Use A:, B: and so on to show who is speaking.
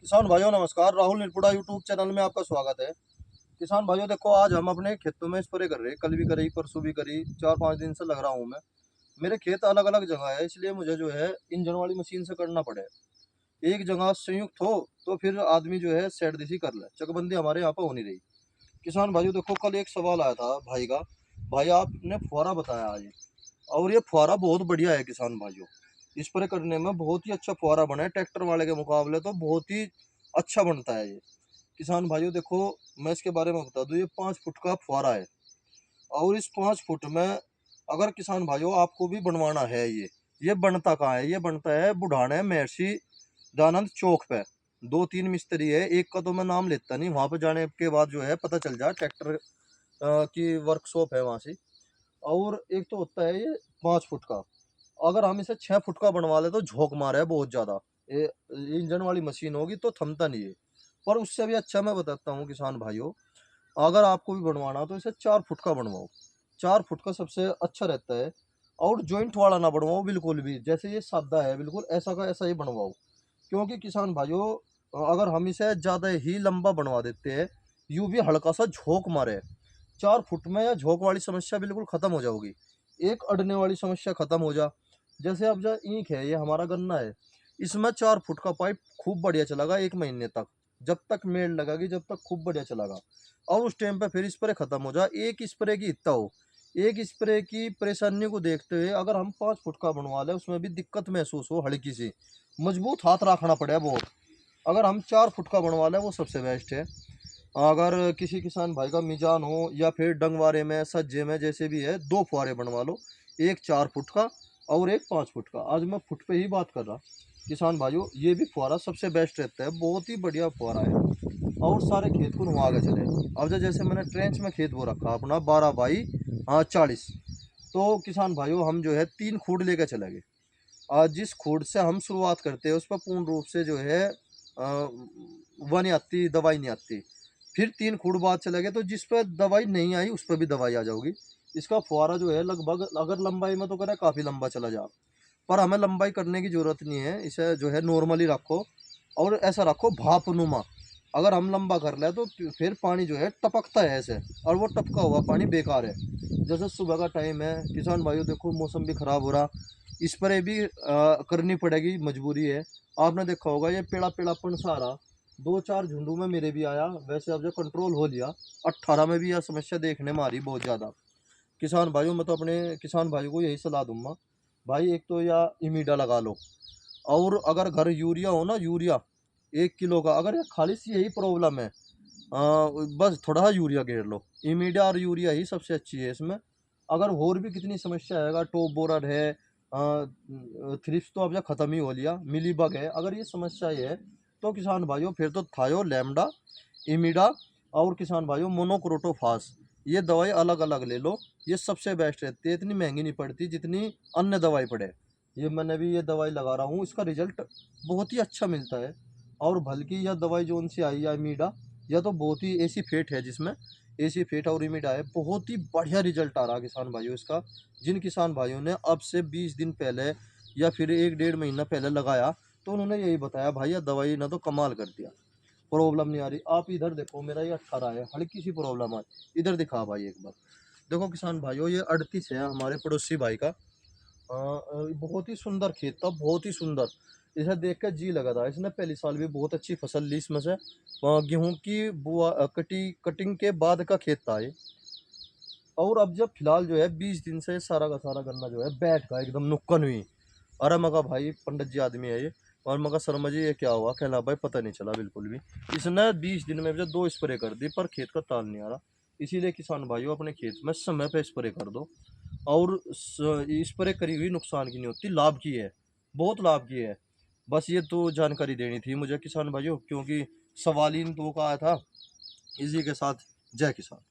A: किसान भाइयों नमस्कार। राहुल निरपुड़ा यूट्यूब चैनल में आपका स्वागत है। किसान भाइयों देखो, आज हम अपने खेतों में स्प्रे कर रहे हैं। कल भी करी, परसों भी करी, 4-5 दिन से लग रहा हूँ मैं। मेरे खेत अलग अलग जगह है, इसलिए मुझे जो है इंजन वाली मशीन से करना पड़े। एक जगह संयुक्त हो तो फिर आदमी जो है सेट दिशी कर ले। चकबंदी हमारे यहाँ पर हो नहीं रही। किसान भाइयों देखो, कल एक सवाल आया था भाई का। भाई आपने फुहारा बताया आज, और ये फुहारा बहुत बढ़िया है किसान भाइयों। स्प्रे करने में बहुत ही अच्छा फुहारा बना है, ट्रैक्टर वाले के मुकाबले तो बहुत ही अच्छा बनता है ये। किसान भाइयों देखो, मैं इसके बारे में बता दूं, ये 5 फुट का फुहारा है। और इस 5 फुट में अगर किसान भाइयों आपको भी बनवाना है, ये बनता कहाँ है? ये बनता है बुढ़ाने महर्षि दयानंद चौक पे। 2-3 मिस्त्री है, एक का तो मैं नाम लेता नहीं, वहां पर जाने के बाद जो है पता चल जाए। ट्रैक्टर की वर्कशॉप है वहां से। और एक तो होता है ये 5 फुट का। अगर हम इसे 6 फुट का बनवा ले तो झोंक मारे है बहुत ज्यादा। ये इंजन वाली मशीन होगी तो थमता नहीं है। पर उससे भी अच्छा मैं बताता हूँ किसान भाइयों, अगर आपको भी बनवाना हो तो इसे 4 फुट का बनवाओ। 4 फुट का सबसे अच्छा रहता है। और जॉइंट वाला ना बनवाओ बिल्कुल भी, जैसे ये सादा है बिल्कुल ऐसा का ऐसा ही बनवाओ। क्योंकि किसान भाइयों, अगर हम इसे ज़्यादा ही लंबा बनवा देते हैं, यूं भी हल्का सा झोंक मारे, 4 फुट में या झोंक वाली समस्या बिल्कुल खत्म हो जाओगी। एक अड़ने वाली समस्या खत्म हो जा। जैसे अब जो ईंख है, ये हमारा गन्ना है, इसमें 4 फुट का पाइप खूब बढ़िया चलेगा 1 महीने तक। जब तक मेड़ लगेगी, जब तक खूब बढ़िया चलेगा। और उस टाइम पे फिर स्प्रे खत्म हो जाए, एक स्प्रे की इतना हो। एक स्प्रे की परेशानी को देखते हुए अगर हम 5 फुट का बनवा ले, उसमें भी दिक्कत महसूस हो हल्की सी, मजबूत हाथ रखना पड़े बहुत। अगर हम 4 फुट का बनवा लें वो सबसे बेस्ट है। अगर किसी किसान भाई का मिजान हो या फिर डंगवारे में सज्जे में जैसे भी है, 2 फुहारे बनवा लो। एक 4 फुट का और एक 5 फुट का। आज मैं फुट पे ही बात कर रहा। किसान भाइयों, ये भी फुहारा सबसे बेस्ट रहता है, बहुत ही बढ़िया फुहारा है। और सारे खेत को नुआ के चले। अब जैसे मैंने ट्रेंच में खेत वो रखा अपना 12 बाई 40। तो किसान भाइयों, हम जो है 3 खूड लेके चलेंगे। आज जिस खूड से हम शुरुआत करते हैं उस पर पूर्ण रूप से जो है वह नहीं आती, दवाई नहीं आती। फिर 3 खूड बाद चले गए तो जिस पर दवाई नहीं आई उस पर भी दवाई आ जाओगी। इसका फुहारा जो है लगभग, अगर लंबाई में तो करे काफ़ी लंबा चला जा, पर हमें लंबाई करने की ज़रूरत नहीं है। इसे जो है नॉर्मली रखो, और ऐसा रखो भापनुमा। अगर हम लंबा कर ले तो फिर पानी जो है टपकता है ऐसे, और वो टपका हुआ पानी बेकार है। जैसे सुबह का टाइम है किसान भाइयों, देखो मौसम भी ख़राब हो रहा, स्प्रे भी करनी पड़ेगी, मजबूरी है। आपने देखा होगा ये पेड़ा पेड़ापन सारा 2-4 झुंडू में मेरे भी आया। वैसे अब जो कंट्रोल हो लिया, 18 में भी यह समस्या देखने में आ रही बहुत ज़्यादा। किसान भाइयों, मैं तो अपने किसान भाइयों को यही सलाह दूंगा, भाई एक तो या इमीडा लगा लो। और अगर घर यूरिया हो ना, यूरिया 1 किलो का, अगर ये खालिश यही प्रॉब्लम है, बस थोड़ा सा यूरिया घेर लो। इमीडा और यूरिया ही सबसे अच्छी है इसमें। अगर और भी कितनी समस्या आएगा, टॉप बोरर है, थ्रिप्स तो अब जा खत्म ही हो लिया, मिलीबग है, अगर ये समस्या ये है तो किसान भाइयों फिर तो थायो, लैम्डा, इमीडा और किसान भाइयों मोनोक्रोटोफास, ये दवाई अलग अलग ले लो। ये सबसे बेस्ट रहती है, इतनी महंगी नहीं पड़ती जितनी अन्य दवाई पड़े। ये मैंने भी ये दवाई लगा रहा हूँ, इसका रिजल्ट बहुत ही अच्छा मिलता है। और बल्कि यह दवाई जो उनसे आई है मीडा, यह तो बहुत ही एसी फेट है, जिसमें एसी फेट और इमिडा है, बहुत ही बढ़िया रिजल्ट आ रहा किसान भाइयों इसका। जिन किसान भाइयों ने अब से 20 दिन पहले या फिर 1-1.5 महीना पहले लगाया, तो उन्होंने यही बताया, भाई यह दवाई ने तो कमाल कर दिया, प्रॉब्लम नहीं आ रही। आप इधर देखो, मेरा ये 18 है, हल्की सी प्रॉब्लम है, इधर दिखा भाई एक बार। देखो किसान भाइयों, ये 38 है हमारे पड़ोसी भाई का। बहुत ही सुंदर खेत था, बहुत ही सुंदर। इसे देख कर जी लगा था, इसने पहली साल भी बहुत अच्छी फसल ली इसमें से। गेहूं की बुआ कटिंग के बाद का खेत था ये। और अब जब फिलहाल जो है 20 दिन से सारा का सारा गन्ना जो है बैठ गया एकदम नुक्कन हुई। अरे मगा भाई पंडित जी आदमी है ये। और मगा शर्मा जी ये क्या हुआ? कहना भाई पता नहीं चला बिल्कुल भी। इसने 20 दिन में जो 2 स्प्रे कर दी, पर खेत का ताल नहीं आ रहा। इसीलिए किसान भाइयों, अपने खेत में समय पे स्प्रे कर दो। और स्प्रे करी हुई नुकसान की नहीं होती, लाभ की है, बहुत लाभ की है। बस ये तो जानकारी देनी थी मुझे किसान भाइयों, क्योंकि सवाल इन दो का आया था। इसी के साथ जय किसान।